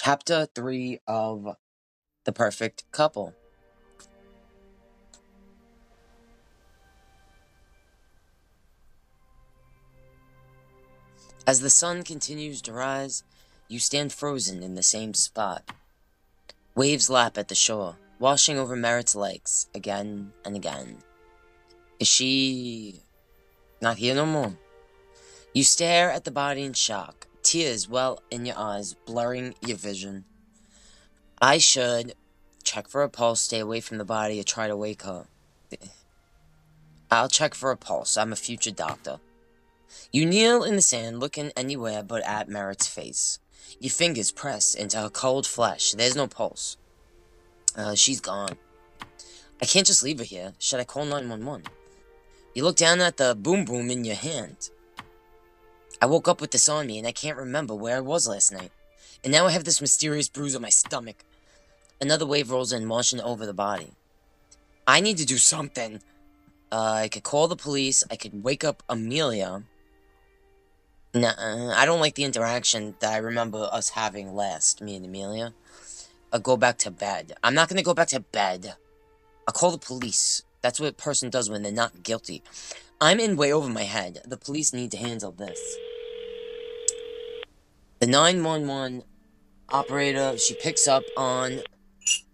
Chapter 3 of The Perfect Couple. As the sun continues to rise, you stand frozen in the same spot. Waves lap at the shore, washing over Merritt's legs again and again. Is she not here no more? You stare at the body in shock, tears well in your eyes, blurring your vision. I should check for a pulse, stay away from the body, or try to wake her. I'll check for a pulse. I'm a future doctor. You kneel in the sand, looking anywhere but at Merritt's face. Your fingers press into her cold flesh. There's no pulse. She's gone. I can't just leave her here. Should I call 911? You look down at the boom boom in your hand. I woke up with this on me, and I can't remember where I was last night. And now I have this mysterious bruise on my stomach. Another wave rolls in, washing over the body. I need to do something. I could call the police. I could wake up Amelia. Nah, I don't like the interaction that I remember us having last, me and Amelia. I'll go back to bed. I'm not gonna go back to bed. I'll call the police. That's what a person does when they're not guilty. I'm in way over my head. The police need to handle this. The 911 operator, she picks up on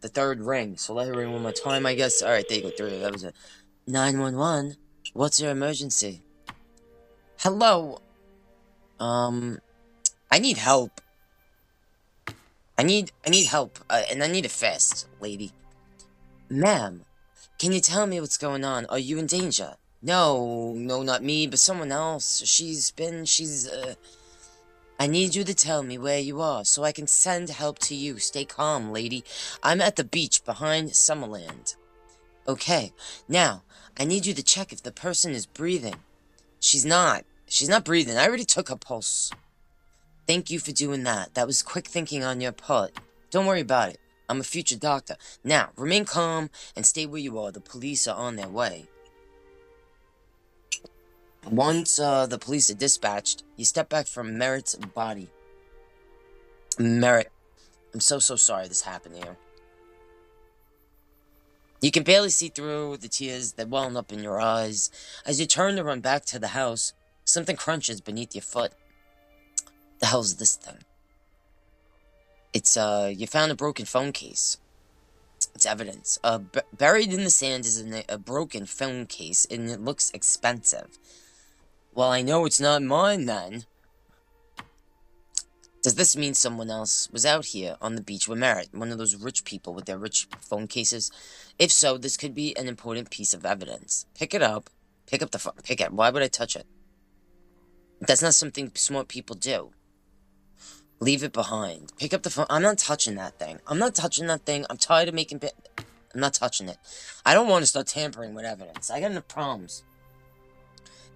the third ring. So let her ring one more time, I guess. Alright, there you go, three. That was it. 911, what's your emergency? Hello. I need help. I need help, and I need it fast, lady. Ma'am, can you tell me what's going on? Are you in danger? No, not me, but someone else. I need you to tell me where you are, so I can send help to you. Stay calm, lady. I'm at the beach behind Summerland. Okay, now, I need you to check if the person is breathing. She's not breathing. I already took her pulse. Thank you for doing that. That was quick thinking on your part. Don't worry about it. I'm a future doctor. Now, remain calm and stay where you are. The police are on their way. Once the police are dispatched, you step back from Merritt's body. Merritt, I'm so sorry this happened to you. You can barely see through the tears that well up in your eyes. As you turn to run back to the house, something crunches beneath your foot. The hell's this thing? It's, you found a broken phone case. It's evidence. Buried in the sand is a broken phone case, and it looks expensive. Well, I know it's not mine, then. Does this mean someone else was out here on the beach with Merritt, one of those rich people with their rich phone cases? If so, this could be an important piece of evidence. Pick it up. Pick up the phone. Pick it. Why would I touch it? That's not something smart people do. Leave it behind. Pick up the phone. I'm not touching that thing. I'm not touching that thing. I'm tired of making I'm not touching it. I don't want to start tampering with evidence. I got enough problems.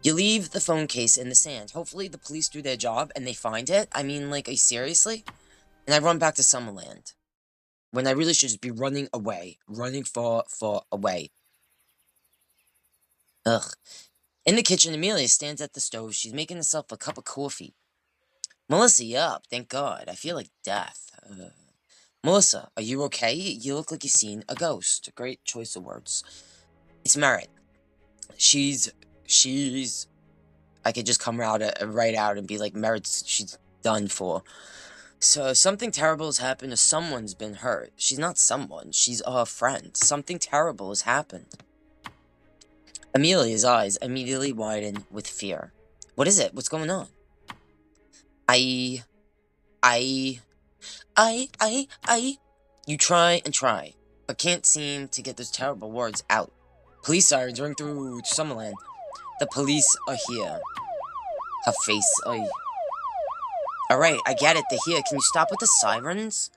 You leave the phone case in the sand. Hopefully the police do their job and they find it. I mean, like, seriously? And I run back to Summerland. When I really should just be running away. Running far away. Ugh. In the kitchen, Amelia stands at the stove. She's making herself a cup of coffee. Melissa, you up? Thank God. I feel like death. Melissa, are you okay? You look like you've seen a ghost. Great choice of words. It's Merritt. She's... I could just come right out and be like, she's done for. So, something terrible has happened, or someone's been hurt. She's not someone. She's a friend. Something terrible has happened. Amelia's eyes immediately widen with fear. What is it? What's going on? You try and try, but can't seem to get those terrible words out. Police sirens ring through Summerland. The police are here. Her face, Alright, I get it, they're here. Can you stop with the sirens?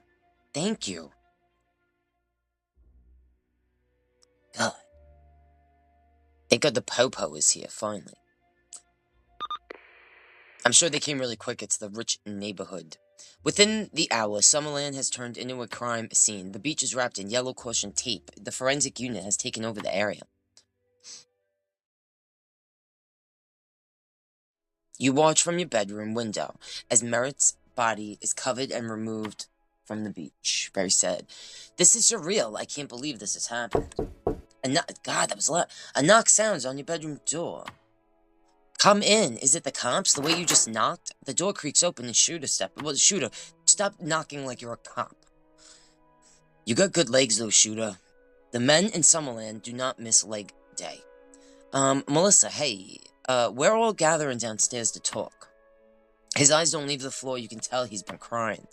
Thank you. God. Thank God the Popo is here, finally. I'm sure they came really quick. It's the rich neighborhood. Within the hour, Summerland has turned into a crime scene. The beach is wrapped in yellow caution tape. The forensic unit has taken over the area. You watch from your bedroom window as Merritt's body is covered and removed from the beach. Barry said, "This is surreal. I can't believe this has happened." God, that was loud. A knock sounds on your bedroom door. "Come in. Is it the cops? The way you just knocked?" The door creaks open and Shooter Shooter, stop knocking like you're a cop. "You got good legs, though, Shooter. The men in Summerland do not miss leg day." Melissa, hey, we're all gathering downstairs to talk." His eyes don't leave the floor. You can tell he's been crying.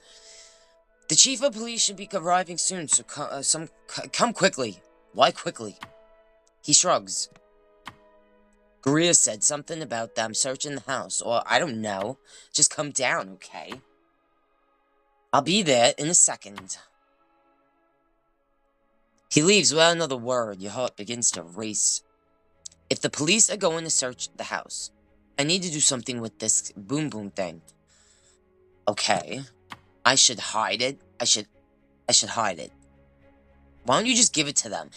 "The chief of police should be arriving soon, so come quickly." "Why quickly?" He shrugs. "Greer said something about them searching the house, or I don't know. Just come down, okay?" "I'll be there in a second." He leaves without another word. Your heart begins to race. "If the police are going to search the house, I need to do something with this boom boom thing." "Okay. I should hide it. I should hide it. Why don't you just give it to them?"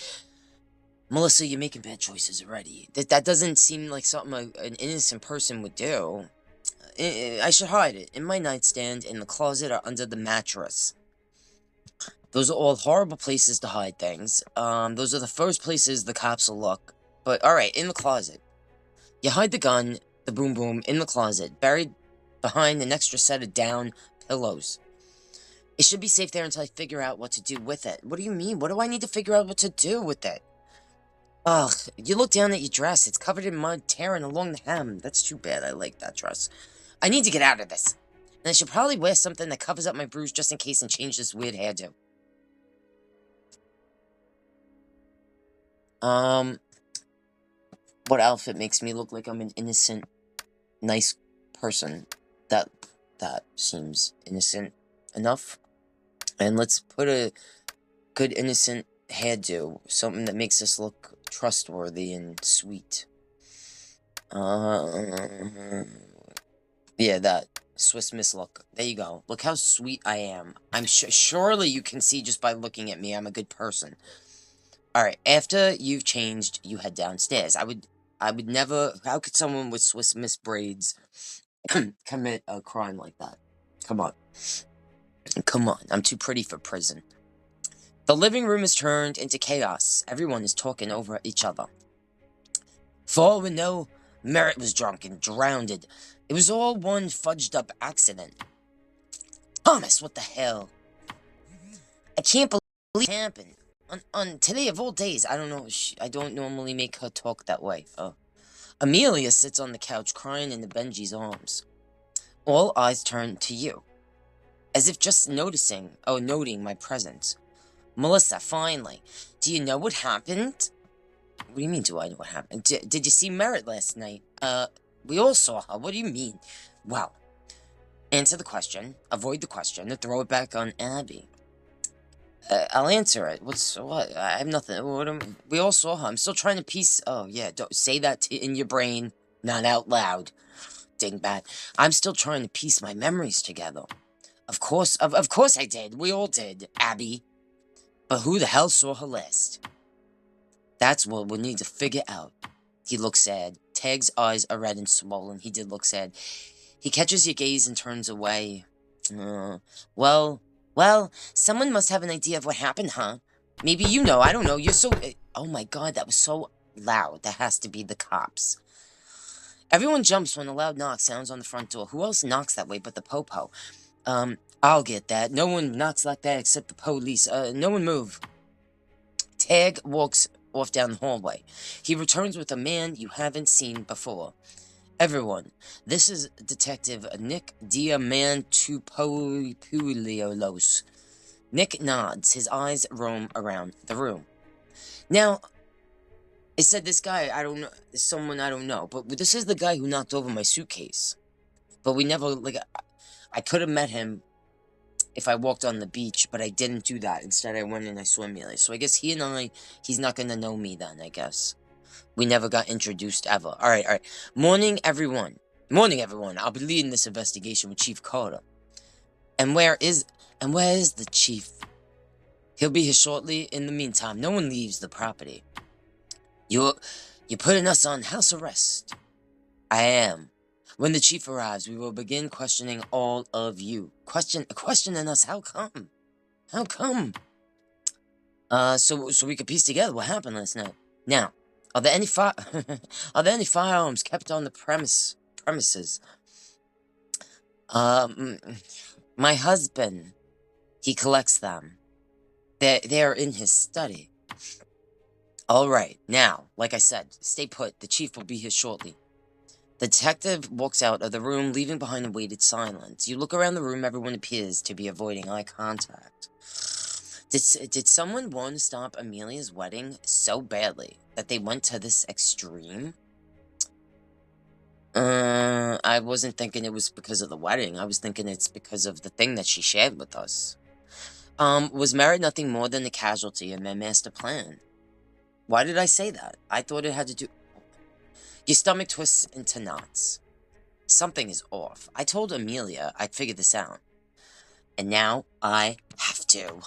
"Melissa, you're making bad choices already. That doesn't seem like something an innocent person would do. I should hide it in my nightstand, in the closet, or under the mattress. Those are all horrible places to hide things. Those are the first places the cops will look. But alright, in the closet. You hide the gun, the boom boom, in the closet, buried behind an extra set of down pillows. It should be safe there until I figure out what to do with it." "What do you mean? What do I need to figure out what to do with it?" "Ugh, you look down at your dress. It's covered in mud, tearing along the hem. That's too bad. I like that dress. I need to get out of this. And I should probably wear something that covers up my bruise just in case and change this weird hairdo." What outfit makes me look like I'm an innocent, nice person? That seems innocent enough. And let's put a good innocent hairdo, something that makes us look trustworthy and sweet. Yeah, that Swiss Miss look. There you go. Look how sweet I am. I'm surely you can see just by looking at me, I'm a good person. Alright, after you've changed, you head downstairs. I would never. How could someone with Swiss Miss braids commit a crime like that? Come on. Come on, I'm too pretty for prison. The living room is turned into chaos. Everyone is talking over each other. For all we know, Merritt was drunk and drowned. It was all one fudged up accident. Thomas, what the hell? I can't believe it happened. On today of all days, I don't know. I don't normally make her talk that way. Amelia sits on the couch crying in Benji's arms. All eyes turn to you, as if just noting my presence. Melissa, finally. Do you know what happened? What do you mean, do I know what happened? Did you see Merritt last night? We all saw her. What do you mean? Well, answer the question, avoid the question, and throw it back on Abby. I'll answer it. What? I have nothing. We all saw her. I'm still trying to piece. Oh, yeah, don't say that in your brain, not out loud. Dingbat. I'm still trying to piece my memories together. Of course I did. We all did, Abby. But who the hell saw her last? That's what we need to figure out. He looks sad. Tag's eyes are red and swollen. He did look sad. He catches your gaze and turns away. Well, someone must have an idea of what happened, huh? Maybe you know, I don't know, you're so... Oh my god, that was so loud. That has to be the cops. Everyone jumps when a loud knock sounds on the front door. Who else knocks that way but the popo? I'll get that. No one knocks like that except the police. No one move. Tag walks off down the hallway. He returns with a man you haven't seen before. Everyone, this is Detective Nick Diamantopoulos. Nick nods. His eyes roam around the room. Now, it said this guy, I don't know, someone I don't know, but this is the guy who knocked over my suitcase. But we never, I could have met him if I walked on the beach, but I didn't do that. Instead, I went and I swam Melee. So I guess he's not gonna know me then, I guess. We never got introduced ever. Alright. Morning, everyone. I'll be leading this investigation with Chief Carter. And where is the chief? He'll be here shortly. In the meantime, no one leaves the property. You're putting us on house arrest. I am. When the chief arrives, we will begin questioning all of you. Questioning us, how come? How come? So we could piece together what happened last night. Now, are there any are there any firearms kept on the premises? My husband, he collects them. They're in his study. All right, now, like I said, stay put. The chief will be here shortly. The detective walks out of the room, leaving behind a weighted silence. You look around the room, everyone appears to be avoiding eye contact. Did someone want to stop Amelia's wedding so badly that they went to this extreme? I wasn't thinking it was because of the wedding. I was thinking it's because of the thing that she shared with us. Was Merritt nothing more than a casualty in their master plan? Why did I say that? I thought it had to do... Your stomach twists into knots. Something is off. I told Amelia I'd figure this out. And now I have to.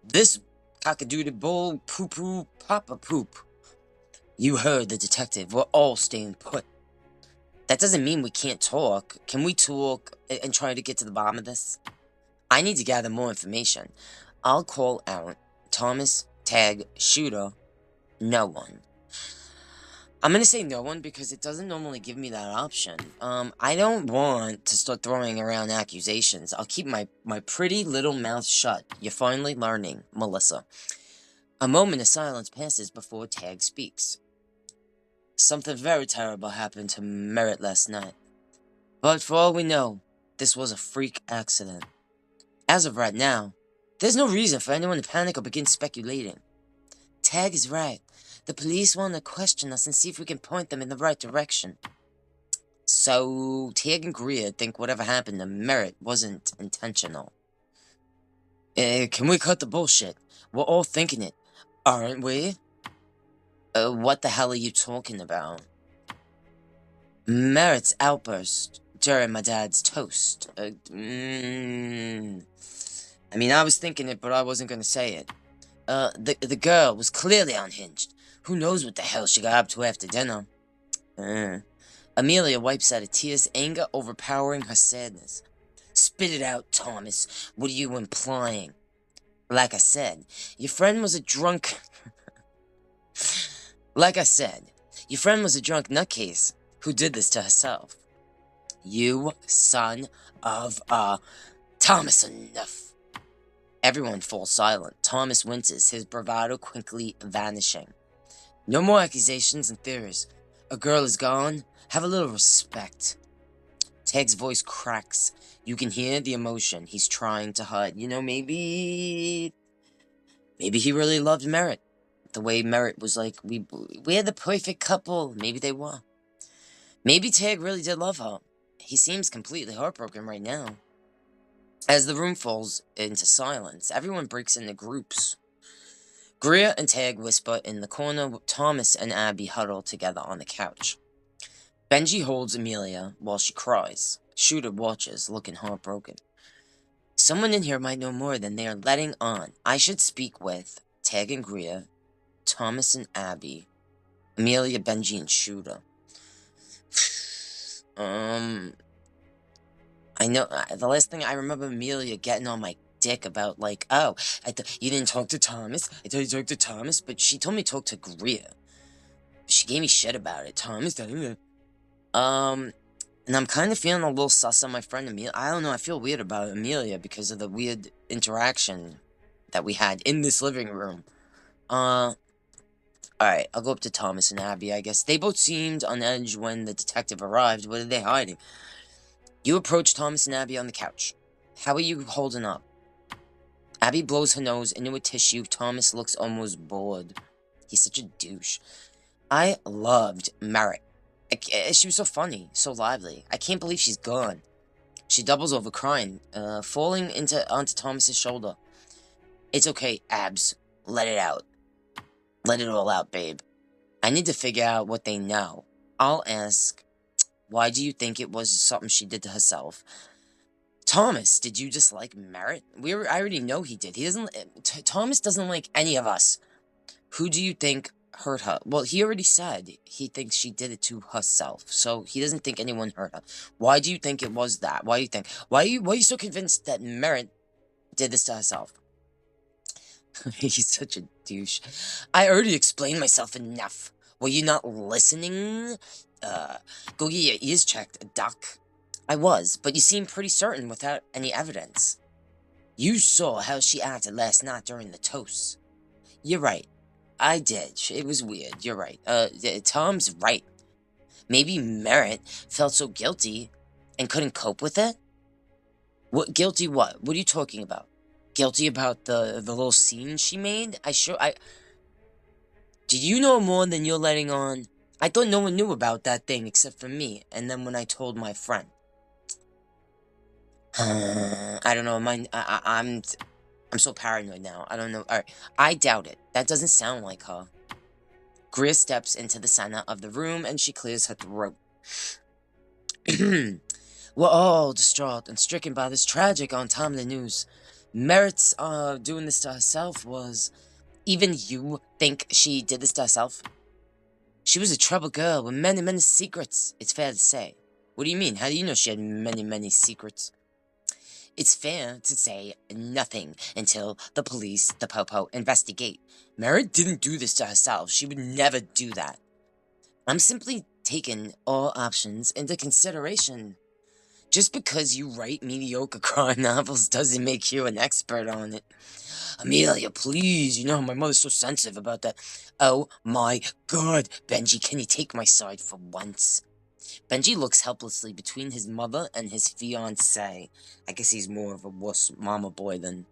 This cockadoodle bull poo-poo papa poop. You heard the detective. We're all staying put. That doesn't mean we can't talk. Can we talk and try to get to the bottom of this? I need to gather more information. I'll call out Thomas, Tag, Shooter, no one. I'm gonna say no one because it doesn't normally give me that option. I don't want to start throwing around accusations. I'll keep my pretty little mouth shut. You're finally learning, Melissa. A moment of silence passes before Tag speaks. Something very terrible happened to Merritt last night. But for all we know, this was a freak accident. As of right now, there's no reason for anyone to panic or begin speculating. Tag is right. The police want to question us and see if we can point them in the right direction. So, Tag and Greer think whatever happened to Merritt wasn't intentional. Can we cut the bullshit? We're all thinking it, aren't we? What the hell are you talking about? Merritt's outburst during my dad's toast. I mean, I was thinking it, but I wasn't gonna say it. The girl was clearly unhinged. Who knows what the hell she got up to after dinner? Amelia wipes out her tears, anger overpowering her sadness. Spit it out, Thomas. What are you implying? Like I said, your friend was a drunk... Like I said, your friend was a drunk nutcase who did this to herself. You son of a... Thomas, enough. Everyone falls silent. Thomas winces, his bravado quickly vanishing. No more accusations and theories. A girl is gone. Have a little respect. Tag's voice cracks. You can hear the emotion he's trying to hide. You know, maybe he really loved Merritt. The way Merritt was like, we're the perfect couple. Maybe they were. Maybe Tag really did love her. He seems completely heartbroken right now. As the room falls into silence, everyone breaks into groups. Greer and Tag whisper in the corner. Thomas and Abby huddle together on the couch. Benji holds Amelia while she cries. Shooter watches, looking heartbroken. Someone in here might know more than they are letting on. I should speak with Tag and Greer, Thomas and Abby, Amelia, Benji, and Shooter. I know, the last thing I remember Amelia getting on my dick about, like, oh, you didn't talk to Thomas? I thought you talked to Thomas, but she told me to talk to Greer. She gave me shit about it. Thomas, and I'm kind of feeling a little sus on my friend Amelia. I don't know, I feel weird about Amelia because of the weird interaction that we had in this living room. Alright, I'll go up to Thomas and Abby, I guess. They both seemed on edge when the detective arrived. What are they hiding? You approach Thomas and Abby on the couch. How are you holding up? Abby blows her nose into a tissue. Thomas looks almost bored. He's such a douche. I loved Merritt. She was so funny, so lively. I can't believe she's gone. She doubles over crying, falling onto Thomas's shoulder. It's okay, Abs. Let it out. Let it all out, babe. I need to figure out what they know. I'll ask, why do you think it was something she did to herself? Thomas, did you dislike Merritt? I already know he did. Thomas doesn't like any of us. Who do you think hurt her? Well, he already said he thinks she did it to herself. So he doesn't think anyone hurt her. Why do you think it was that? Why are you so convinced that Merritt did this to herself. He's such a douche. I already explained myself enough. Were you not listening? Go get your ears checked, Doc. I was, but you seem pretty certain without any evidence. You saw how she acted last night during the toast. You're right. I did. It was weird. You're right. Tom's right. Maybe Merritt felt so guilty and couldn't cope with it? What, guilty what? What are you talking about? Guilty about the little scene she made? Did you know more than you're letting on? I thought no one knew about that thing except for me, and then when I told my friend. I don't know, I'm so paranoid now. I don't know. Alright, I doubt it. That doesn't sound like her. Greer steps into the center of the room, and she clears her throat. We're all distraught and stricken by this tragic untimely news. Merritt's doing this to herself was... Even you think she did this to herself? She was a troubled girl with many, many secrets, it's fair to say. What do you mean? How do you know she had many, many secrets? It's fair to say nothing until the police, the Popo, investigate. Merritt didn't do this to herself. She would never do that. I'm simply taking all options into consideration. Just because you write mediocre crime novels doesn't make you an expert on it. Amelia, please, you know my mother's so sensitive about that. Oh my god, Benji, can you take my side for once? Benji looks helplessly between his mother and his fiancée. I guess he's more of a wuss mama boy than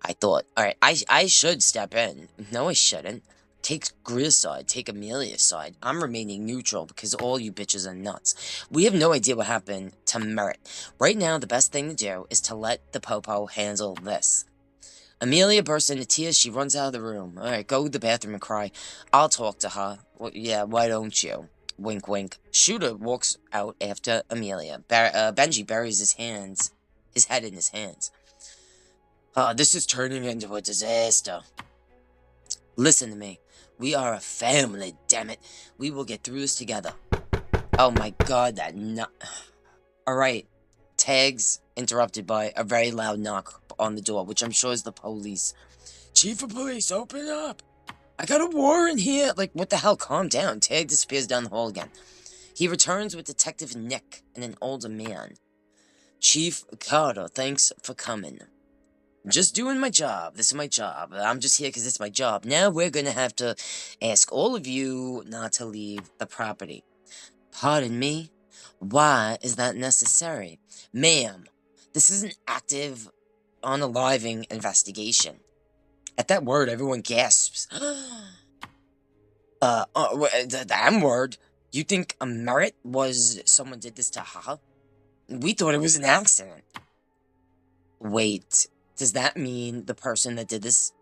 I thought. Alright, I should step in. No, I shouldn't. Take Greer's side, take Amelia's side. I'm remaining neutral because all you bitches are nuts. We have no idea what happened to Merritt. Right now, the best thing to do is to let the Popo handle this. Amelia bursts into tears. She runs out of the room. Alright, go to the bathroom and cry. I'll talk to her. Well, yeah, why don't you? Wink, wink. Shooter walks out after Amelia. Benji buries his head in his hands. This is turning into a disaster. Listen to me. We are a family, damn it. We will get through this together. Oh my god, that nut. Alright. Tags interrupted by a very loud knock on the door, which I'm sure is the police. Chief of police, open up! I got a warrant here! Like, what the hell? Calm down. Tag disappears down the hall again. He returns with Detective Nick and an older man. Chief Carter, thanks for coming. Just doing my job. This is my job. I'm just here because it's my job. Now we're going to have to ask all of you not to leave the property. Pardon me? Why is that necessary? Ma'am, this is an active, unaliving investigation. At that word, everyone gasps. The M word? You think a Merritt was someone did this to her? We thought it was an accident. Wait. Does that mean the person that did this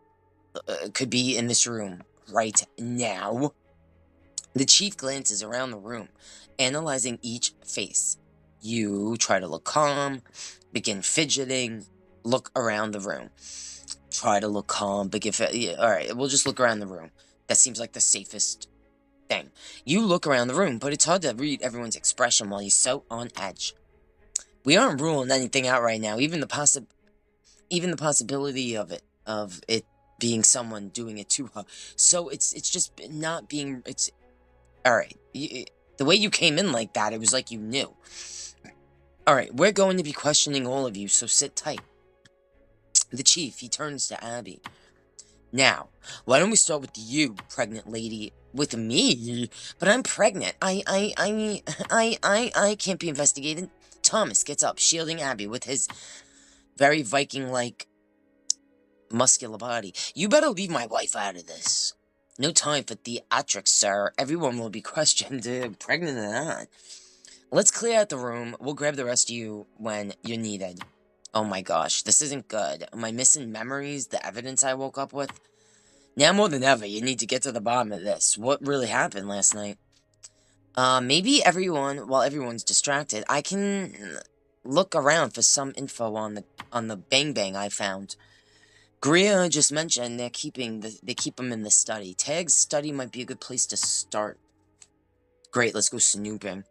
could be in this room right now? The chief glances around the room, analyzing each face. You try to look calm, begin fidgeting, look around the room. Try to look calm, begin alright, we'll just look around the room. That seems like the safest thing. You look around the room, but it's hard to read everyone's expression while you're so on edge. We aren't ruling anything out right now, even the possibility of it being someone doing it to her. So it's just not being, it's, alright, the way you came in like that, it was like you knew. Alright, we're going to be questioning all of you, so sit tight. The chief, he turns to Abby. Now, why don't we start with you, pregnant lady? With me? But I'm pregnant. I can't be investigated. Thomas gets up, shielding Abby with his very Viking-like muscular body. You better leave my wife out of this. No time for theatrics, sir. Everyone will be questioned, pregnant or not. Let's clear out the room. We'll grab the rest of you when you're needed. Oh my gosh, this isn't good. Am I missing memories, the evidence I woke up with? Now more than ever, you need to get to the bottom of this. What really happened last night? Maybe while everyone's distracted, I can look around for some info on the Bang Bang I found. Greer just mentioned they keep them in the study. Tag's study might be a good place to start. Great, let's go snooping.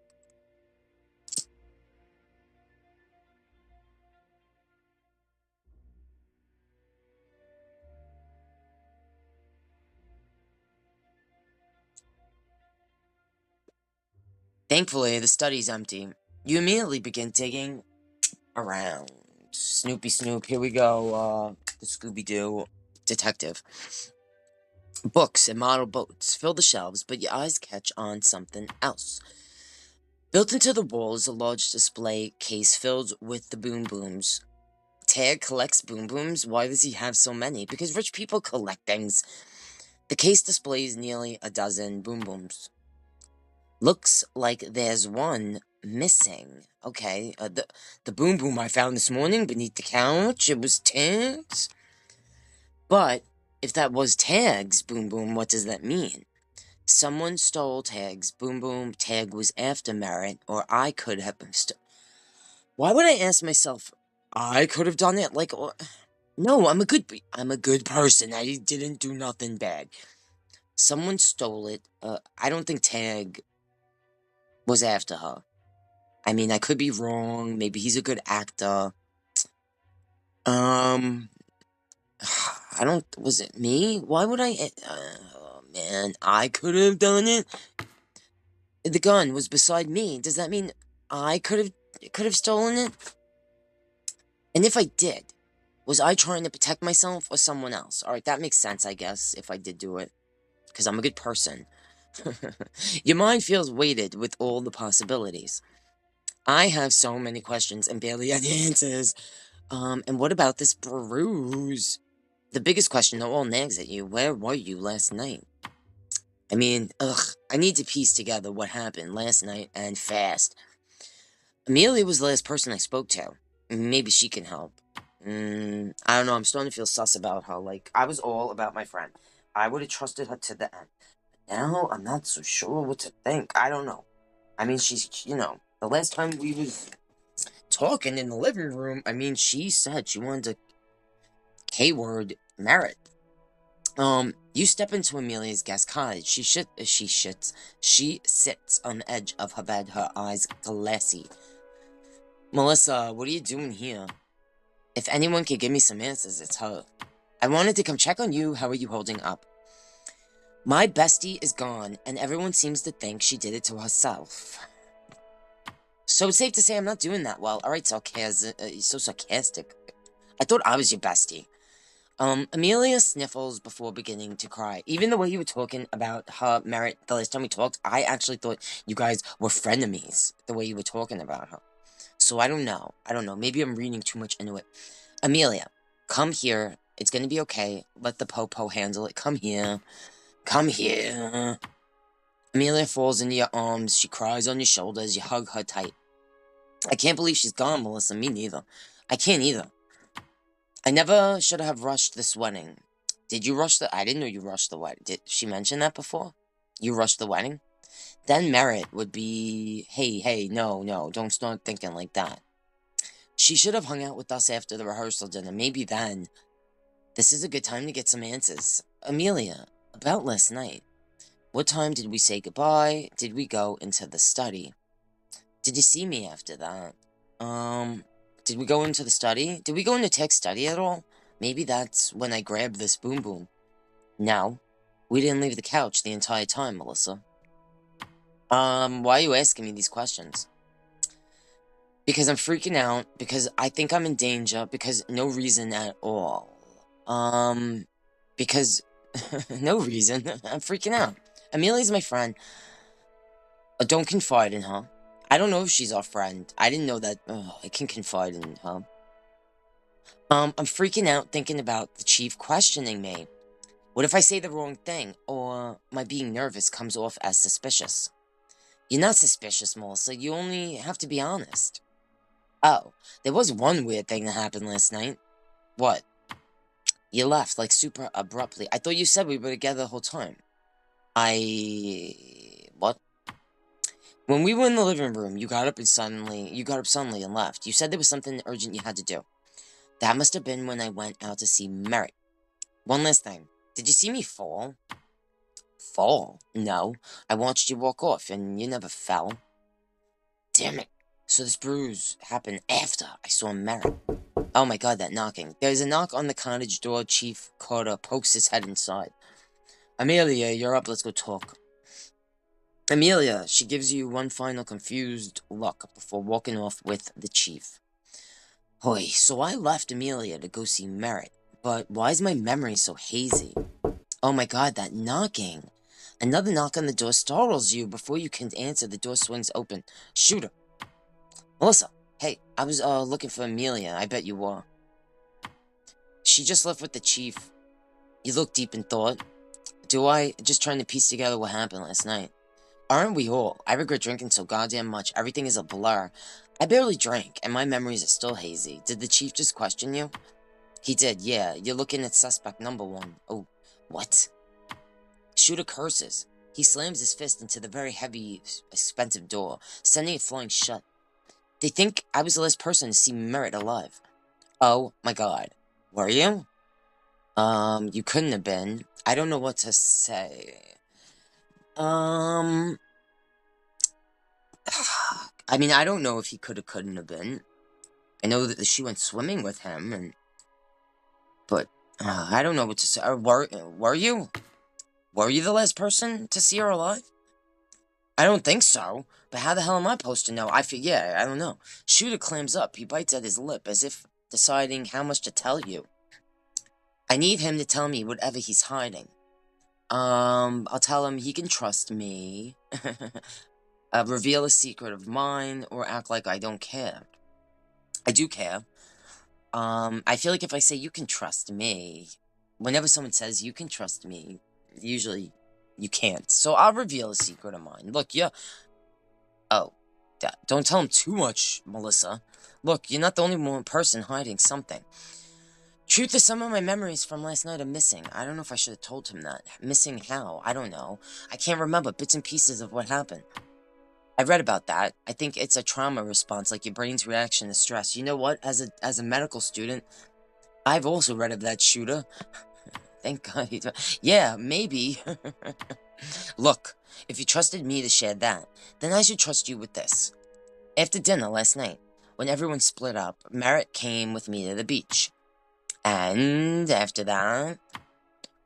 Thankfully, the study's empty. You immediately begin digging around. Snoopy Snoop, here we go, the Scooby-Doo detective. Books and model boats fill the shelves, but your eyes catch on something else. Built into the wall is a large display case filled with the boom booms. Tag collects boom booms? Why does he have so many? Because rich people collect things. The case displays nearly a dozen boom booms. Looks like there's one missing. Okay, the boom boom I found this morning beneath the couch, it was Tag's. But if that was Tag's boom boom, what does that mean? Someone stole Tag's boom boom. Tag was after Merritt, or I could have. Why would I ask myself? I could have done it. Like, no, I'm a good person. I didn't do nothing bad. Someone stole it. I don't think Tag was after her. I mean, I could be wrong. Maybe he's a good actor. I don't. Was it me? Why would I? Oh man, I could have done it. The gun was beside me. Does that mean I could have stolen it? And if I did, was I trying to protect myself or someone else? All right, that makes sense, I guess, if I did do it, because I'm a good person. Your mind feels weighted with all the possibilities. I have so many questions and barely any answers. And what about this bruise? The biggest question that all nags at you, where were you last night? I mean, I need to piece together what happened last night and fast. Amelia was the last person I spoke to. Maybe she can help. I don't know, I'm starting to feel sus about her. Like, I was all about my friend. I would have trusted her to the end. But now, I'm not so sure what to think. I don't know. I mean, she's, the last time we was talking in the living room, I mean, she said she wanted to K-word Merritt. You step into Amelia's guest cottage. She sits on the edge of her bed, her eyes glassy. Melissa, what are you doing here? If anyone could give me some answers, it's her. I wanted to come check on you. How are you holding up? My bestie is gone, and everyone seems to think she did it to herself. So it's safe to say I'm not doing that well. Alright, so sarcastic. I thought I was your bestie. Amelia sniffles before beginning to cry. Even the way you were talking about her Merritt the last time we talked, I actually thought you guys were frenemies, the way you were talking about her. So I don't know. Maybe I'm reading too much into it. Amelia, come here. It's gonna be okay. Let the po-po handle it. Come here. Come here. Amelia falls into your arms. She cries on your shoulders. You hug her tight. I can't believe she's gone, Melissa. Me neither. I can't either. I never should have rushed this wedding. Did you rush I didn't know you rushed the wedding. Did she mention that before? You rushed the wedding? Then Merritt would be, hey, no, don't start thinking like that. She should have hung out with us after the rehearsal dinner. Maybe then. This is a good time to get some answers. Amelia, about last night. What time did we say goodbye? Did we go into the study? Did you see me after that? Did we go into the study? Did we go into tech study at all? Maybe that's when I grabbed this boom boom. No. We didn't leave the couch the entire time, Melissa. Why are you asking me these questions? Because I'm freaking out, because I think I'm in danger, because no reason at all. Because no reason. I'm freaking out. Amelia's my friend. Don't confide in her. I don't know if she's our friend. I didn't know that. I can confide in her. I'm freaking out thinking about the chief questioning me. What if I say the wrong thing, or my being nervous comes off as suspicious? You're not suspicious, Melissa. You only have to be honest. Oh, there was one weird thing that happened last night. What? You left, like, super abruptly. I thought you said we were together the whole time. What? When we were in the living room, you got up suddenly and left. You said there was something urgent you had to do. That must have been when I went out to see Merritt. One last thing. Did you see me fall? Fall? No. I watched you walk off, and you never fell. Damn it. So this bruise happened after I saw Merritt. Oh my god, that knocking. There's a knock on the cottage door. Chief Carter pokes his head inside. Amelia, you're up. Let's go talk. Amelia, she gives you one final confused look before walking off with the chief. Hoy, so I left Amelia to go see Merritt, but why is my memory so hazy? Oh my god, that knocking. Another knock on the door startles you. Before you can answer, the door swings open. Shooter. Melissa, hey, I was looking for Amelia. I bet you were. She just left with the chief. You look deep in thought. Do I? Just trying to piece together what happened last night. Aren't we all? I regret drinking so goddamn much. Everything is a blur. I barely drank, and my memories are still hazy. Did the chief just question you? He did, yeah. You're looking at suspect number 1. Oh, what? Shooter curses. He slams his fist into the very heavy, expensive door, sending it flying shut. They think I was the last person to see Merritt alive. Oh my god. Were you? You couldn't have been. I don't know what to say. I mean, I don't know if he couldn't have been. I know that she went swimming with him, but I don't know what to say. Were you? Were you the last person to see her alive? I don't think so. But how the hell am I supposed to know? Yeah, I don't know. Shooter clams up. He bites at his lip as if deciding how much to tell you. I need him to tell me whatever he's hiding. I'll tell him he can trust me. Reveal a secret of mine, or act like I don't care. I do care. I feel like if I say you can trust me, whenever someone says you can trust me, usually you can't. So I'll reveal a secret of mine. Look, yeah. Oh, don't tell him too much, Melissa. Look, you're not the only one person hiding something. Truth is, some of my memories from last night are missing. I don't know if I should have told him that. Missing how? I don't know. I can't remember bits and pieces of what happened. I read about that. I think it's a trauma response, like your brain's reaction to stress. You know what? As a medical student, I've also read of that shooter. Thank God. Yeah, maybe. Look, if you trusted me to share that, then I should trust you with this. After dinner last night, when everyone split up, Merritt came with me to the beach. And after that,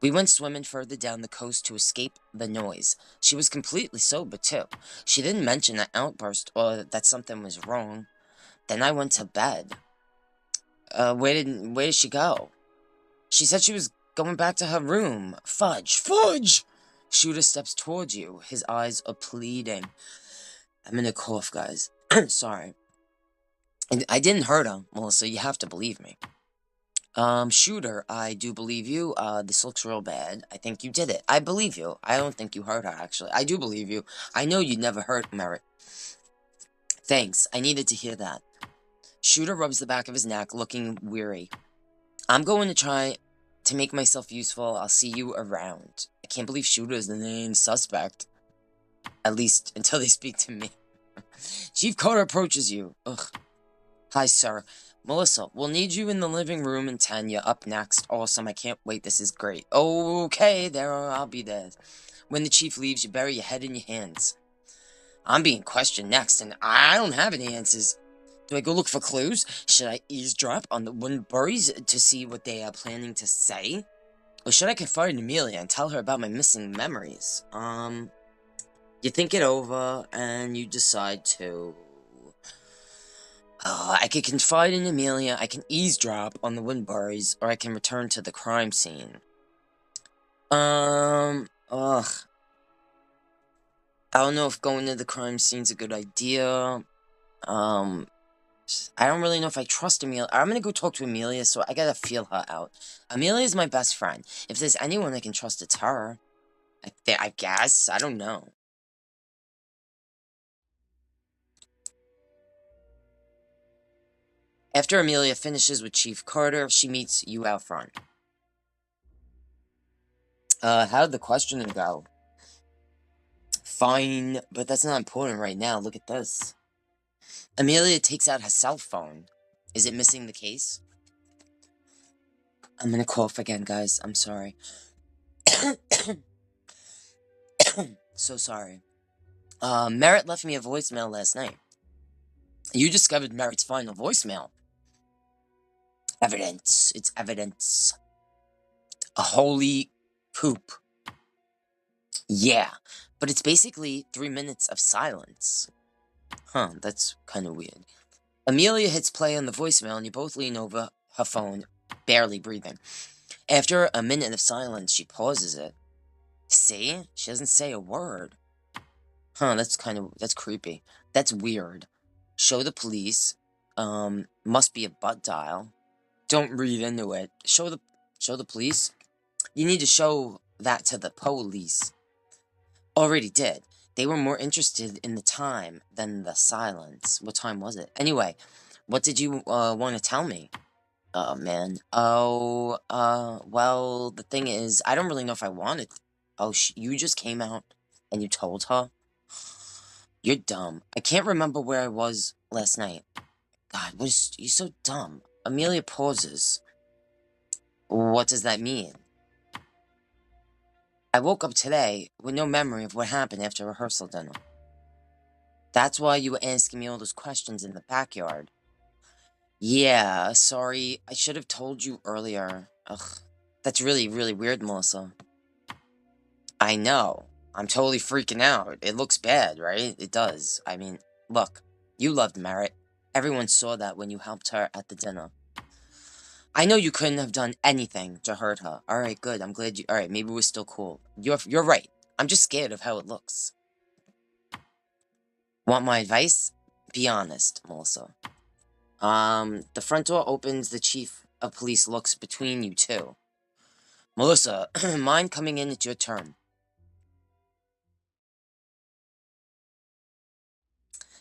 we went swimming further down the coast to escape the noise. She was completely sober, too. She didn't mention an outburst or that something was wrong. Then I went to bed. Where did she go? She said she was going back to her room. Fudge! Fudge! Shooter steps towards you. His eyes are pleading. I'm gonna cough, guys. Sorry. I didn't hurt her, Melissa. You have to believe me. Shooter, I do believe you. This looks real bad. I think you did it. I believe you. I don't think you hurt her, actually. I do believe you. I know you never hurt Merritt. Thanks. I needed to hear that. Shooter rubs the back of his neck, looking weary. I'm going to try to make myself useful. I'll see you around. I can't believe Shooter is the main suspect. At least until they speak to me. Chief Carter approaches you. Ugh. Hi, sir. Melissa, we'll need you in the living room in 10. You're up next. Awesome. I can't wait. This is great. Okay, there. I'll be there. When the chief leaves, you bury your head in your hands. I'm being questioned next, and I don't have any answers. Do I go look for clues? Should I eavesdrop on the Woodburys to see what they are planning to say? Or should I confide in Amelia and tell her about my missing memories? You think it over, and you decide to... I could confide in Amelia, I can eavesdrop on the Woodburys, or I can return to the crime scene. I don't know if going to the crime scene's a good idea. I don't really know if I trust Amelia. I'm gonna go talk to Amelia, so I gotta feel her out. Amelia's my best friend. If there's anyone I can trust, it's her. I guess. I don't know. After Amelia finishes with Chief Carter, she meets you out front. How did the questioning go? Fine, but that's not important right now. Look at this. Amelia takes out her cell phone. Is it missing the case? I'm gonna cough again, guys. I'm sorry. So sorry. Merritt left me a voicemail last night. You discovered Merritt's final voicemail. Evidence. It's evidence. A holy poop. Yeah. But it's basically 3 minutes of silence. Huh, that's kind of weird. Amelia hits play on the voicemail and you both lean over her phone, barely breathing. After a minute of silence, she pauses it. See? She doesn't say a word. Huh, that's creepy. That's weird. Show the police. Must be a butt dial. Don't read into it. Show the police. You need to show that to the police. Already did. They were more interested in the time than the silence. What time was it? Anyway, what did you want to tell me? Oh, man. Oh, well, the thing is, I don't really know if I wanted. Oh, you just came out and you told her? You're dumb. I can't remember where I was last night. God, you're so dumb. Amelia pauses. What does that mean? I woke up today with no memory of what happened after rehearsal dinner. That's why you were asking me all those questions in the backyard. Yeah, sorry. I should have told you earlier. Ugh, that's really, really weird, Melissa. I know. I'm totally freaking out. It looks bad, right? It does. I mean, look, you loved Merritt. Everyone saw that when you helped her at the dinner. I know you couldn't have done anything to hurt her. Alright, good. I'm glad you... Alright, maybe we're still cool. You're right. I'm just scared of how it looks. Want my advice? Be honest, Melissa. The front door opens. The chief of police looks between you two. Melissa, mind coming in? It's your turn.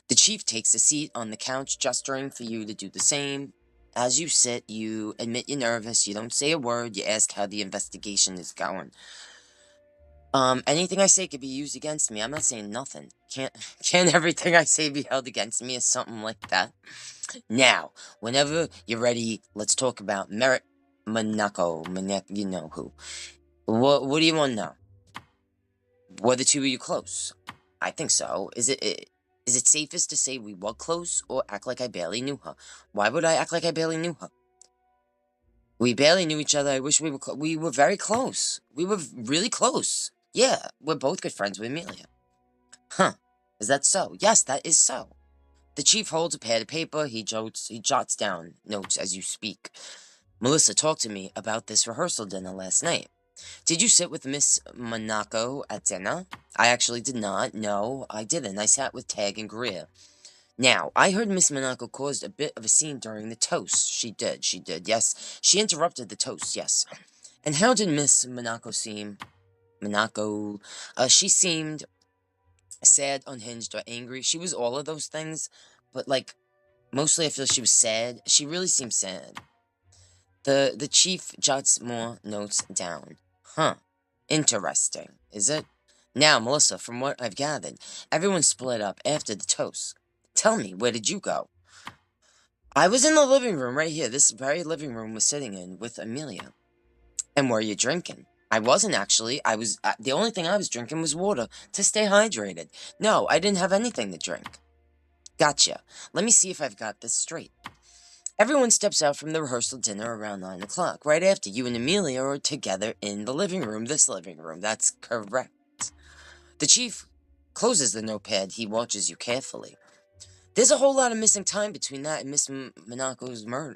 The chief takes a seat on the couch, gesturing for you to do the same. As you sit, you admit you're nervous. You don't say a word. You ask how the investigation is going. Anything I say could be used against me. I'm not saying nothing. Can't everything I say be held against me or something like that? Now, whenever you're ready, let's talk about Merritt Monaco. You know who. What do you want to know? Were the two of you close? I think so. Is it safest to say we were close or act like I barely knew her? Why would I act like I barely knew her? We barely knew each other. I wish we were we were very close. We were really close. Yeah, we're both good friends with Amelia. Huh. Is that so? Yes, that is so. The chief holds a pad of paper. He jots down notes as you speak. Melissa, talk to me about this rehearsal dinner last night. Did you sit with Miss Monaco at dinner? I actually did not. No, I didn't. I sat with Tag and Greer. Now, I heard Miss Monaco caused a bit of a scene during the toast. She did, yes. She interrupted the toast, yes. And how did Miss Monaco seem? She seemed sad, unhinged, or angry. She was all of those things, but, like, mostly I feel she was sad. She really seemed sad. The chief jots more notes down. Huh. Interesting, is it? Now, Melissa, from what I've gathered, everyone split up after the toast. Tell me, where did you go? I was in the living room right here. This very living room was sitting in with Amelia. And were you drinking? I wasn't actually. The only thing I was drinking was water to stay hydrated. No, I didn't have anything to drink. Gotcha. Let me see if I've got this straight. Everyone steps out from the rehearsal dinner around 9 o'clock, right after you and Amelia are together in the living room, this living room. That's correct. The chief closes the notepad. He watches you carefully. There's a whole lot of missing time between that and Miss Monaco's murder,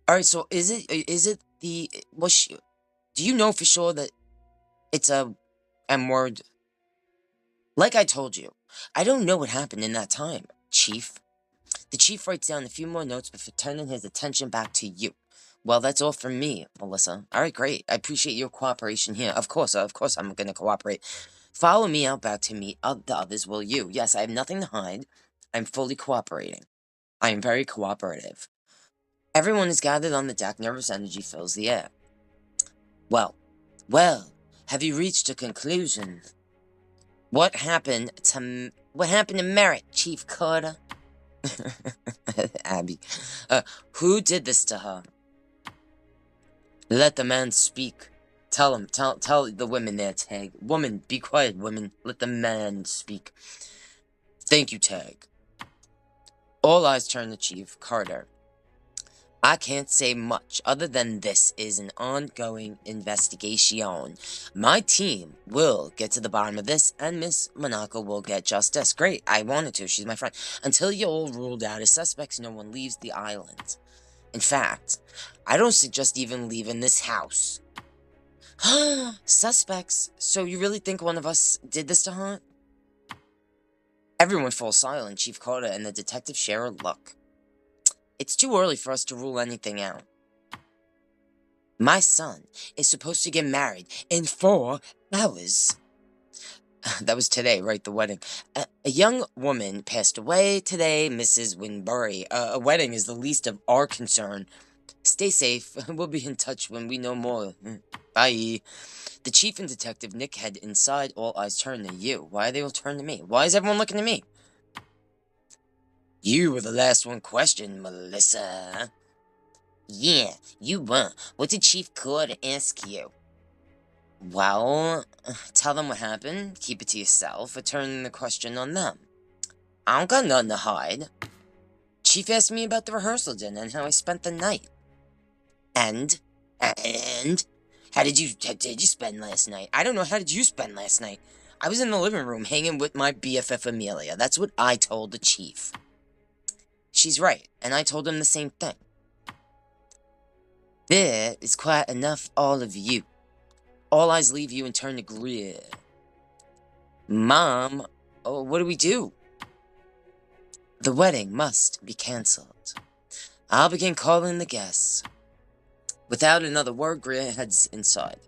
Alright, so is it the... Do you know for sure that it's a M-word? Like I told you, I don't know what happened in that time, Chief. The chief writes down a few more notes before turning his attention back to you. Well, that's all from me, Melissa. Alright, great. I appreciate your cooperation here. Of course, I'm gonna cooperate. Follow me out back to meet the others, will you? Yes, I have nothing to hide. I'm fully cooperating. I am very cooperative. Everyone is gathered on the deck. Nervous energy fills the air. Well, have you reached a conclusion? What happened to Merritt, Chief Carter? Abby. Who did this to her? Let the man speak. Tell the women there, Tag. Woman, be quiet, women. Let the man speak. Thank you, Tag. All eyes turn to Chief Carter. I can't say much other than this is an ongoing investigation. My team will get to the bottom of this, and Miss Monaco will get justice. Great, I wanted to. She's my friend. Until you're all ruled out as suspects, no one leaves the island. In fact, I don't suggest even leaving this house. Suspects? So you really think one of us did this to her? Everyone falls silent. Chief Carter and the detective share a look. It's too early for us to rule anything out. My son is supposed to get married in 4 hours. That was today, right? The wedding. A young woman passed away today, Mrs. Winbury. A wedding is the least of our concern. Stay safe. We'll be in touch when we know more. Bye. The chief and detective Nick head inside. All eyes turn to you. Why are they all turned to me? Why is everyone looking at me? You were the last one questioned, Melissa. Yeah, you were. What did Chief Carter ask you? Well, tell them what happened, keep it to yourself, or turn the question on them. I don't got nothing to hide. Chief asked me about the rehearsal dinner and how I spent the night. And? How did you spend last night? I don't know, how did you spend last night? I was in the living room hanging with my BFF Amelia. That's what I told the chief. She's right, and I told him the same thing. There is quite enough, all of you. All eyes leave you and turn to Greer. Mom, what do we do? The wedding must be cancelled. I'll begin calling the guests. Without another word, Greer heads inside.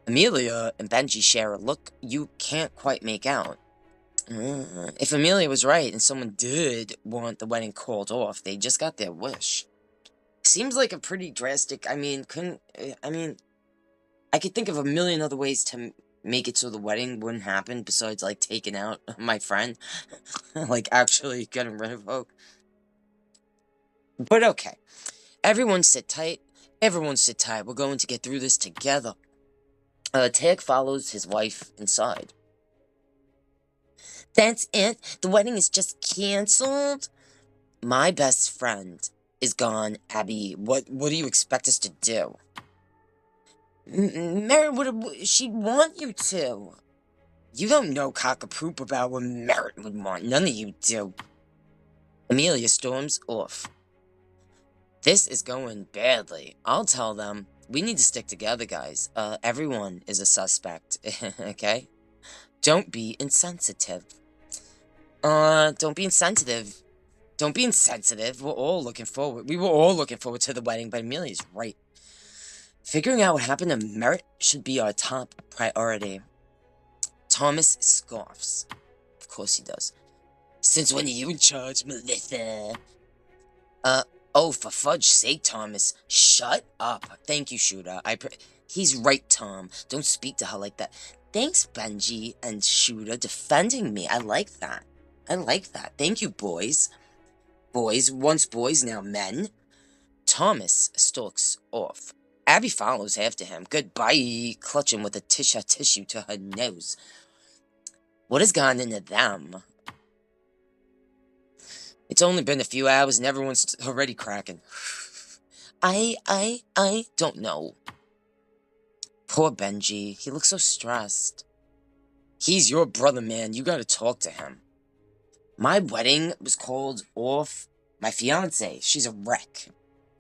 Amelia and Benji share a look you can't quite make out. If Amelia was right and someone did want the wedding called off, they just got their wish. Seems like a pretty drastic, I could think of a million other ways to make it so the wedding wouldn't happen besides, like, taking out my friend. Like, actually getting rid of Hope. But okay. Everyone sit tight. Everyone sit tight. We're going to get through this together. Tag follows his wife inside. That's it? The wedding is just cancelled? My best friend is gone, Abby. What do you expect us to do? Merritt she'd want you to. You don't know cock-a-poop about what Merritt would want. None of you do. Amelia storms off. This is going badly. I'll tell them. We need to stick together, guys. Everyone is a suspect, okay? Don't be insensitive. Don't be insensitive. Don't be insensitive. We were all looking forward to the wedding, but Amelia's right. Figuring out what happened to Merritt should be our top priority. Thomas scoffs. Of course he does. Since when are you in charge, Melissa? Oh, for fudge's sake, Thomas. Shut up. Thank you, Shooter. He's right, Tom. Don't speak to her like that. Thanks, Benji and Shooter, defending me. I like that. Thank you, boys. Boys, once boys, now men. Thomas stalks off. Abby follows after him. Goodbye, clutching with a tissue to her nose. What has gone into them? It's only been a few hours and everyone's already cracking. I don't know. Poor Benji. He looks so stressed. He's your brother, man. You gotta talk to him. My wedding was called off. My fiancée, she's a wreck.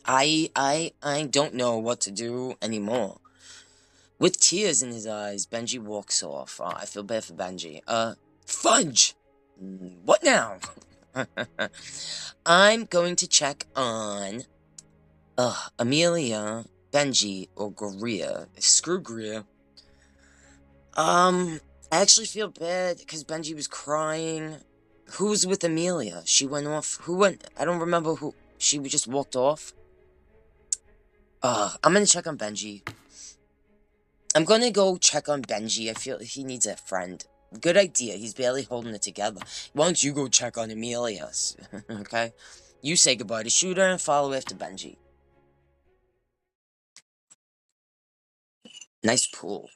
I don't know what to do anymore. With tears in his eyes, Benji walks off. I feel bad for Benji. Fudge! What now? I'm going to check on, Amelia, Benji, or Greer. Screw Greer. I actually feel bad because Benji was crying. Who's with Amelia? She went off. Who went? I don't remember who. She just walked off. I'm gonna check on Benji. I'm gonna go check on Benji. I feel he needs a friend. Good idea. He's barely holding it together. Why don't you go check on Amelia? Okay? You say goodbye to Shooter and follow after Benji. Nice pool.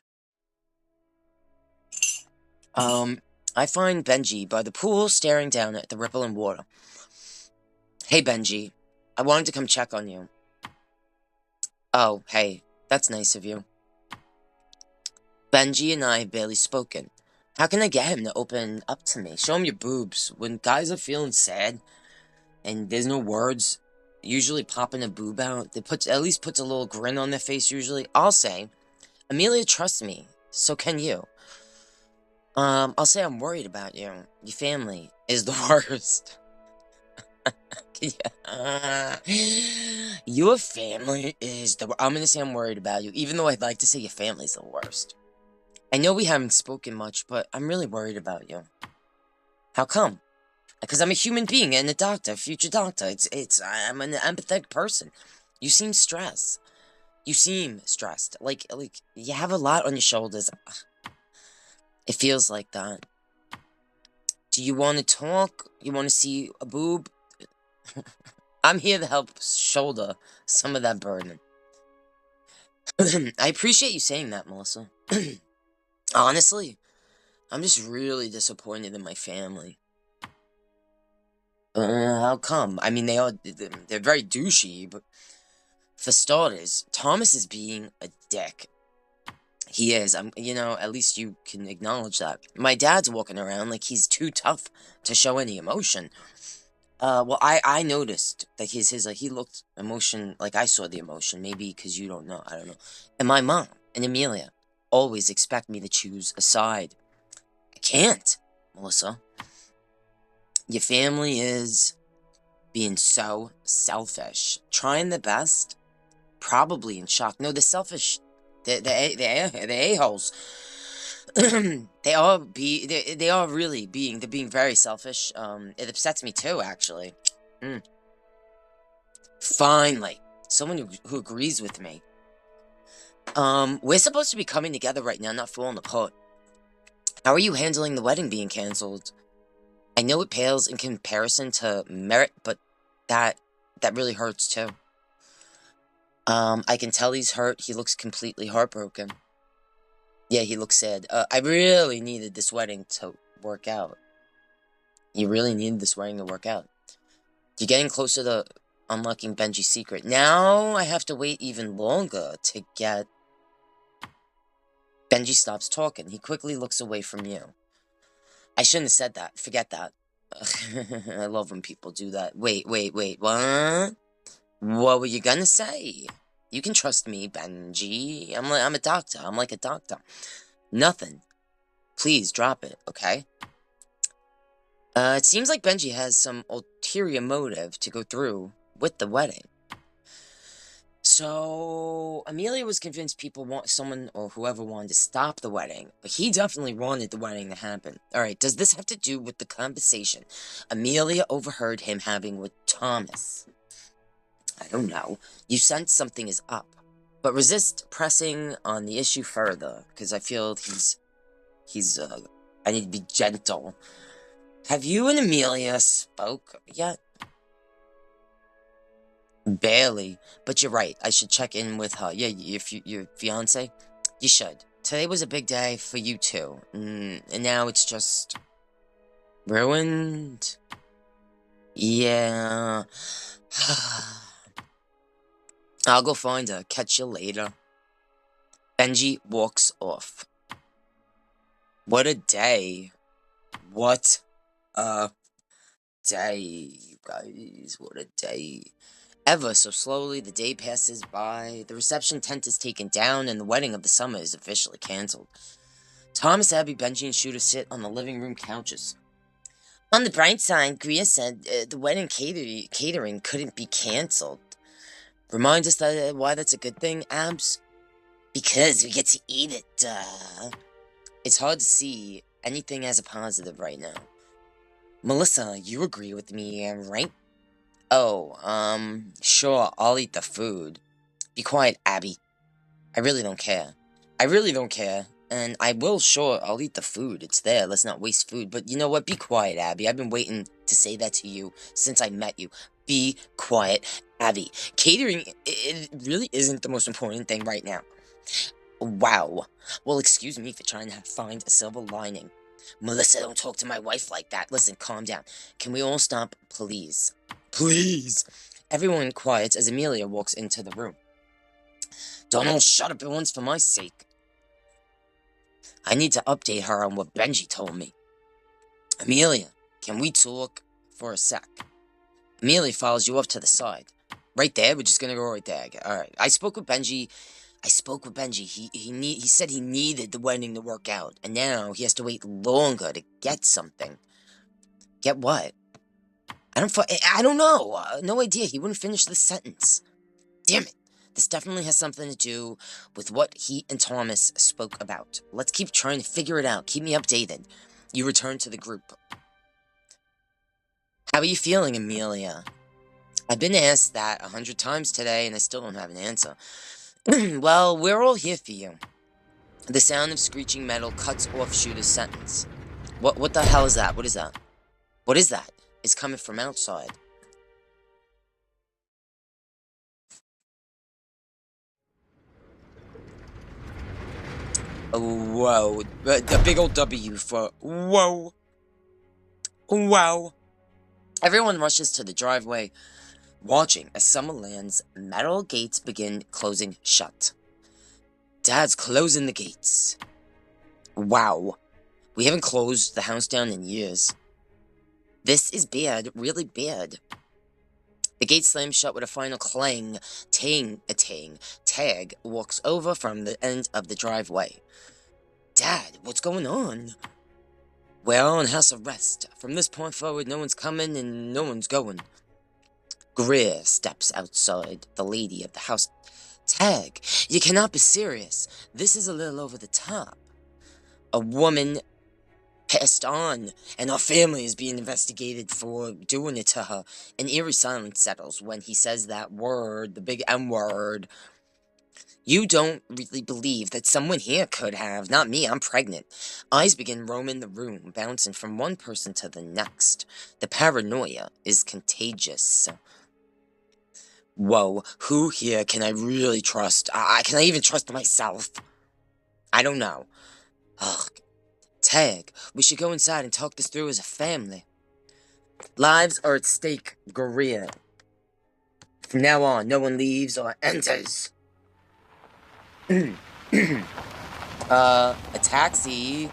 I find Benji by the pool staring down at the rippling water. Hey, Benji. I wanted to come check on you. Oh, hey, that's nice of you. Benji and I have barely spoken. How can I get him to open up to me? Show him your boobs. When guys are feeling sad and there's no words, usually popping a boob out, at least puts a little grin on their face usually. I'll say, Amelia trusts me, so can you. I'll say I'm worried about you. Your family is the worst. Yeah. Your family is the. I'm gonna say I'm worried about you, even though I'd like to say your family's the worst. I know we haven't spoken much, but I'm really worried about you. How come? Because I'm a human being and a doctor, future doctor. I'm an empathetic person. You seem stressed. You seem stressed. Like you have a lot on your shoulders. It feels like that. Do you want to talk? You want to see a boob? I'm here to help shoulder some of that burden. I appreciate you saying that, Melissa. Honestly, I'm just really disappointed in my family. How come? I mean, they're very douchey, but for starters, Thomas is being a dick. He is. At least you can acknowledge that. My dad's walking around like he's too tough to show any emotion. Well, I noticed that he looked emotion, like I saw the emotion, maybe because you don't know, I don't know. And my mom and Amelia always expect me to choose a side. I can't, Melissa. Your family is being so selfish, trying the best, probably in shock. No, the selfish, the a-holes. They're being very selfish. It upsets me too, actually. Finally, someone who agrees with me. We're supposed to be coming together right now, not falling apart. How are you handling the wedding being cancelled? I know it pales in comparison to Merit, but that really hurts too. I can tell he's hurt. He looks completely heartbroken. Yeah, he looks sad. I really needed this wedding to work out. You really needed this wedding to work out. You're getting closer to unlocking Benji's secret. Now I have to wait even longer to get... Benji stops talking. He quickly looks away from you. I shouldn't have said that. Forget that. I love when people do that. Wait. What? What were you gonna say? You can trust me, Benji. I'm a doctor. I'm like a doctor. Nothing. Please drop it, okay? It seems like Benji has some ulterior motive to go through with the wedding. So, Amelia was convinced people want someone or whoever wanted to stop the wedding, but he definitely wanted the wedding to happen. Alright, does this have to do with the conversation Amelia overheard him having with Thomas? I don't know. You sense something is up, but resist pressing on the issue further, because I feel I need to be gentle. Have you and Amelia spoke yet? Barely, but you're right. I should check in with her. Yeah, your fiance? You should. Today was a big day for you too. And now it's just... ruined? Yeah. I'll go find her. Catch you later. Benji walks off. What a day. What a day, you guys. What a day. Ever so slowly, the day passes by, the reception tent is taken down, and the wedding of the summer is officially cancelled. Thomas, Abby, Benji, and Shooter sit on the living room couches. On the bright side, Gria said the wedding catering couldn't be cancelled. Remind us why that's a good thing, Abs? Because we get to eat it, duh. It's hard to see anything as a positive right now. Melissa, you agree with me, right? Oh, sure, I'll eat the food. Be quiet, Abby. I really don't care. And I'll eat the food. It's there, let's not waste food. But you know what, be quiet, Abby. I've been waiting to say that to you since I met you. Be quiet, Abby. Catering, it really isn't the most important thing right now. Wow. Well, excuse me for trying to find a silver lining. Melissa, don't talk to my wife like that. Listen, calm down. Can we all stop, please? Please. Everyone quiets as Amelia walks into the room. Don't all shut up at once for my sake. I need to update her on what Benji told me. Amelia, can we talk for a sec? Amelia follows you off to the side. Right there? We're just gonna go right there. Alright. I spoke with Benji. He said he needed the wedding to work out, and now he has to wait longer to get something. Get what? I don't know. No idea. He wouldn't finish the sentence. Damn it. This definitely has something to do with what he and Thomas spoke about. Let's keep trying to figure it out. Keep me updated. You return to the group. How are you feeling, Amelia? I've been asked that 100 times today, and I still don't have an answer. Well, we're all here for you. The sound of screeching metal cuts off Shooter's sentence. What the hell is that? What is that? What is that? It's coming from outside. Whoa. The big old W for whoa. Wow. Everyone rushes to the driveway, watching as Summerland's metal gates begin closing shut. Dad's closing the gates. Wow. We haven't closed the house down in years. This is bad, really bad. The gate slams shut with a final clang. Tag walks over from the end of the driveway. Dad, what's going on? We're on house arrest. From this point forward, no one's coming and no one's going. Greer steps outside, the lady of the house. Tag, you cannot be serious. This is a little over the top. A woman passed on, and our family is being investigated for doing it to her. An eerie silence settles when he says that word, the big M word. You don't really believe that someone here could have. Not me, I'm pregnant. Eyes begin roaming the room, bouncing from one person to the next. The paranoia is contagious. Whoa, who here can I really trust? Can I even trust myself? I don't know. Ugh. Tag, we should go inside and talk this through as a family. Lives are at stake, Greer. From now on, no one leaves or enters. A taxi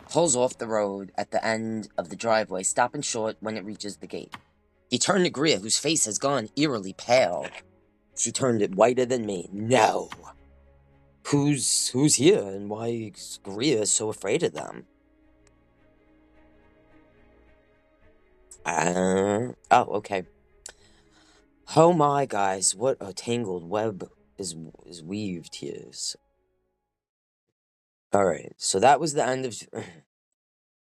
pulls off the road at the end of the driveway, stopping short when it reaches the gate. You turn to Greer, whose face has gone eerily pale. She turned it whiter than me. No. Who's here, and why is Greer so afraid of them? Oh, okay. Oh my, guys, what a tangled web is weaved here. Alright, so that was the end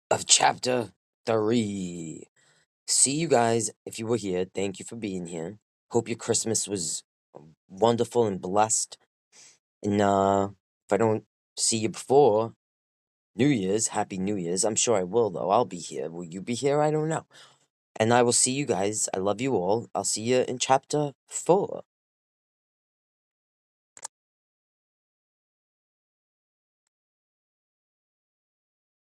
of chapter 3. See you guys if you were here. Thank you for being here. Hope your Christmas was wonderful and blessed. And if I don't see you before New Year's, Happy New Year's. I'm sure I will, though. I'll be here. Will you be here? I don't know. And I will see you guys. I love you all. I'll see you in chapter 4.